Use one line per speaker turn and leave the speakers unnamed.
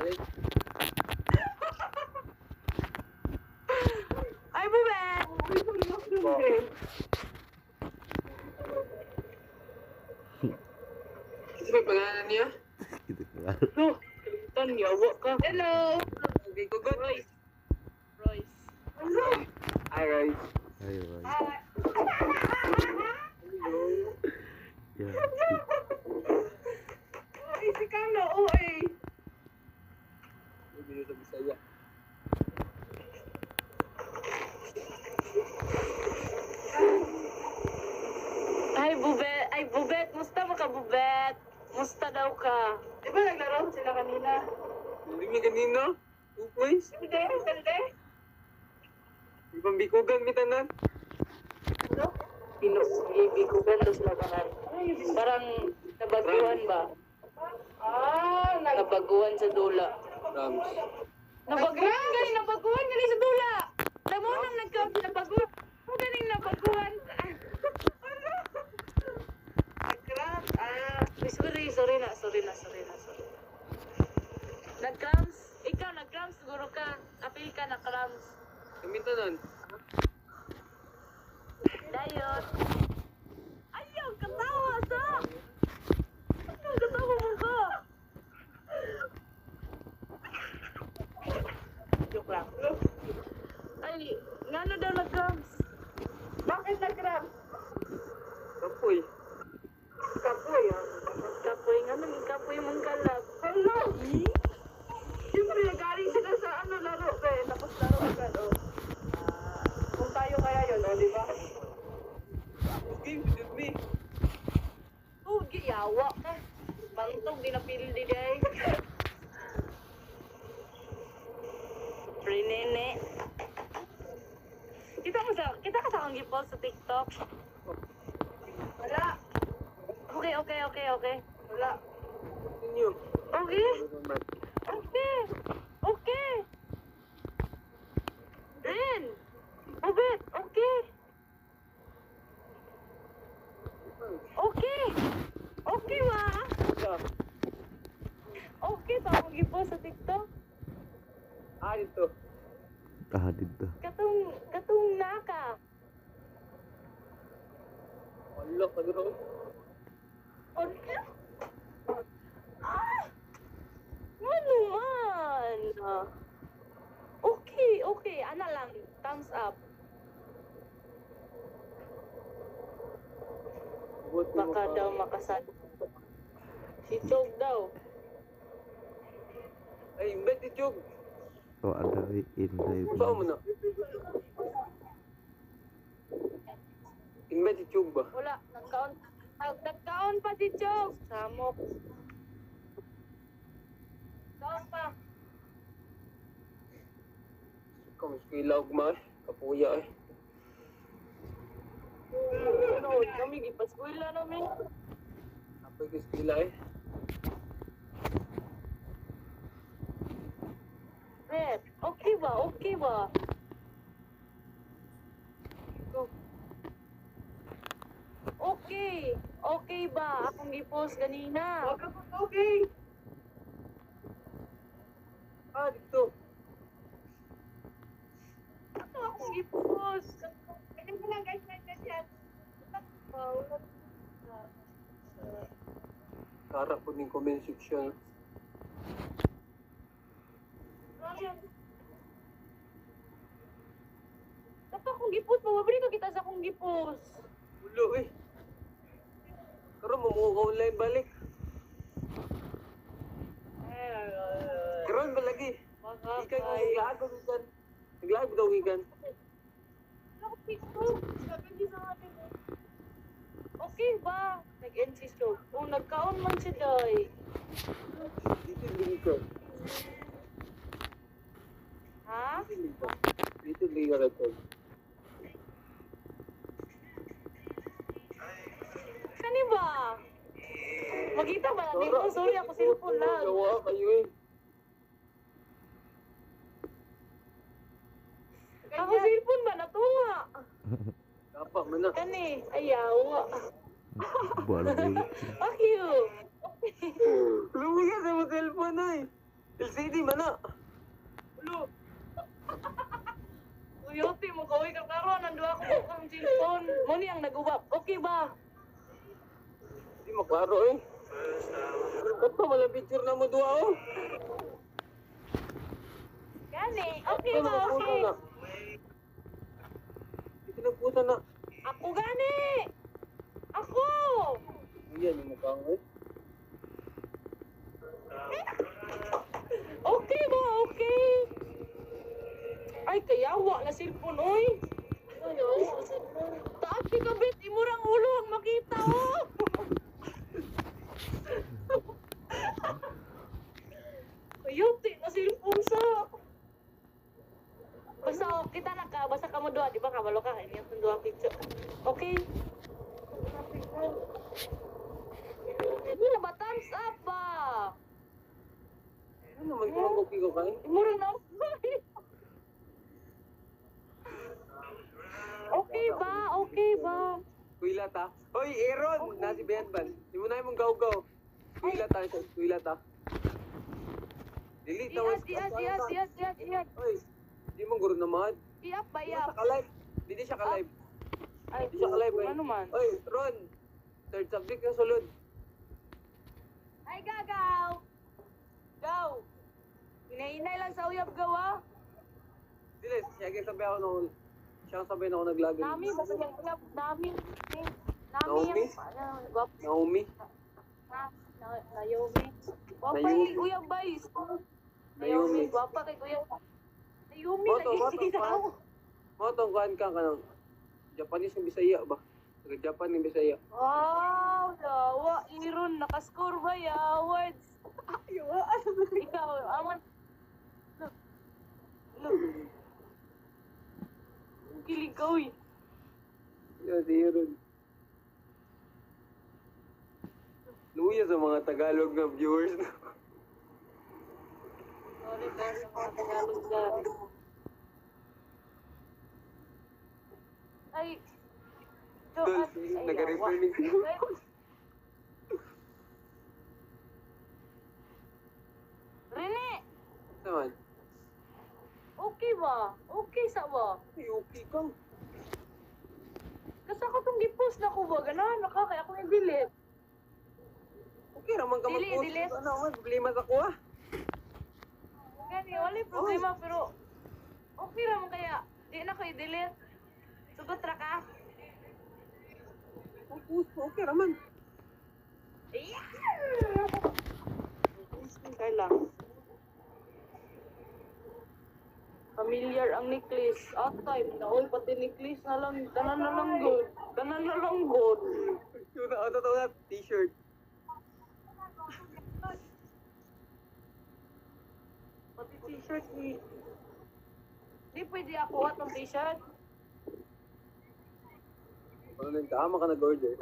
Ay, bubet!
Kasi may pangalan niya?
Gitu kan.
No, tan yawa ka. Hello!
Hindi ko good.
Royce. Royce.
Hi, guys.
Ayo, ayo. Ya.
Ay, si Carlo, oo eh.
Hindi nyo sa Bisaya.
Ay, bubet. Ay, bubet. Musta mo ka, bubet? Musta daw ka? Di ba naglaro sila kanina?
Hindi niya kanina. Upoy.
Hindi, hindi.
Ibang bikugan mi tanan.
Ano? Pinubikugan daw sila kanan. Parang nabaguhan ba? Ah, nabaguhan sa dula.
Rams.
Nabaguhan gani, nabaguhan gani sa dula. Alam mo nang nabaguhan. Ano ganing nabaguhan? Nag-cramps? Sorry na. Nag-cramps? Ikaw nag-cramps siguro ka. Apil ka na cramps.
Kami tanan.
Dayot. Ayaw, katawa sa! Ayaw, katawa mo ka! Joke lang. Ay, ngano daw nag-cramps? Bakit nag-cramps?
Kapoy.
Kapoy, ah. Kapoy, ngano yung kapoy mong kalab? Hello! Siyempre, nagaling sila sa laro, be. Tapos laro agad, oh. Kung tayo kaya yun, oh, di ba?
Game with me.
Oh, giyawa ka. Bantog, di napili di day. Prinene. Kita ka sa akong gipost sa TikTok. Wala. Okay. Wala.
Inyo.
Okay. Ren. Bubet, okay. Okay wa. Okay sa akong gipost sa TikTok.
Dito.
Dito.
Katong naka.
Wala ka doon.
Okay. Ano man? Okay. Ana lang. Thumbs up. Baka daw makasal. Si Chog daw.
Ay, imbet ni Chog.
Oh, ada in
Saan mo na? Imbet ni Chog ba?
Wala. Nagkaon pa si Chog. Samok. Kaon pa.
Kamus kilaw ma eh. Kapuya eh.
Kami gipaskwela namin.
Apoy ko skila eh.
Red, okay ba? Go. Okay ba? Akong gipost ganina.
Okay. Dito.
Ano akong gipost?
Pwede mo lang guys, yan.
Kara po ng comment section.
Dapat akong gipost. Mababali ka kita sa akong gipost.
Ulo eh. Karoon mamuha online balik. Karoon ba lagi? Ikan ko naglago ikan. Naglago daw ikan.
Ako Facebook. Sabi sa atin. Okay ba? Nag-insist ko. Kung nagkaon man si Doy.
Dito lagi ka.
Ha?
Dito lagi ka record.
Kani ba? Magkita ba natin ko? Sorry, ako cellphone lang.
Gawa kayo eh.
Ako cellphone ba? Natunga.
Dapat man na.
Kani, ayaw.
Buat lagi.
Fuck you.
Lumigas sa mo cellphone ay. LCD man na.
Ulo. Uyote mo kaway ka karon nando ako kung cellphone. Mo ni ang nag-uwap. Okay ba?
Di maklaro eh. Ba't pa walang picture na mo duwa oh?
Gani, okay
Ito
ba?
nagputa
Okay.
na. Ito nagputa na.
Ako gani! Ako!
Yan yung mukha ko eh.
Okay ba? Okay. Ay kayawa na cellphone oy. Taas ka kabit imurang ulo ang makita oh. Uyote na cellphone sa. Basta kita na ka, basta ka mo doa, di ba kabalo ka ini yung dua picture. Okay. Hindi na ba thumbs up ba?
Ano magkakakopi ko kayo?
Mura na. Okay ba? Okay ba?
Kuila ta. Hoy, Aaron! Nasi Benban. Di mo na yung gaw-gaw. Kuila ta. Kuila ta. Delete
Iyat.
Hoy, di mo guro naman.
Iyap ba,
Di
iyap?
siya ka-live. Di siya ka-live.
Ay,
Di siya ka-live eh.
ano man?
Hoy, Ron. Third subject na sulod.
Ay, gagaw!
Gaw. Inay lang sa uyab gawa.
Dili, siya kaya sabi ako nung... Siya ang sabi na ako naglagan.
Nami, basta yung uyab. Nami.
Naomi?
Gwap.
Naomi.
Naomi. Gwapa
Naomi.
kay Kuya Bays.
Naomi.
Naomi, gwapa kay Kuya. Naomi lagi sila.
Motong kuhan ka ng Japanese ng Bisaya ba? Taga-Japan ng Bisaya.
Wow, dawa. Iron, nakascore ba ya? Awards. Ikaw, aman. Look. Ang kilig ka, uy.
Yan, si Aaron. Luya sa mga Tagalog na viewers na.
Sorry, mga Tagalog guys. Ay,
Tol, nag-refer ni
Rene,
naman.
okay ba? Okay sa ba?
Ay, okay ka.
Kasi ako itong gipost na ko ba? Ganahan na ka, kaya ako i-delete.
Okay raman ka
Dili,
mag-post.
dili.
Ano, man, problema sa ko ah.
Gani, wala yung problema, pero okay naman kaya. Di na ko i-delete. Sugot ra ka.
Okay raman.
Kailang. Familiar ang necklace. At time na, oy, pati necklace na lang. Tanan na lang good. Tanan na lang good.
Yung na t-shirt.
Pati t-shirt ni... Di pwede ako at ng t-shirt.
Ano nang tama ka nag-order?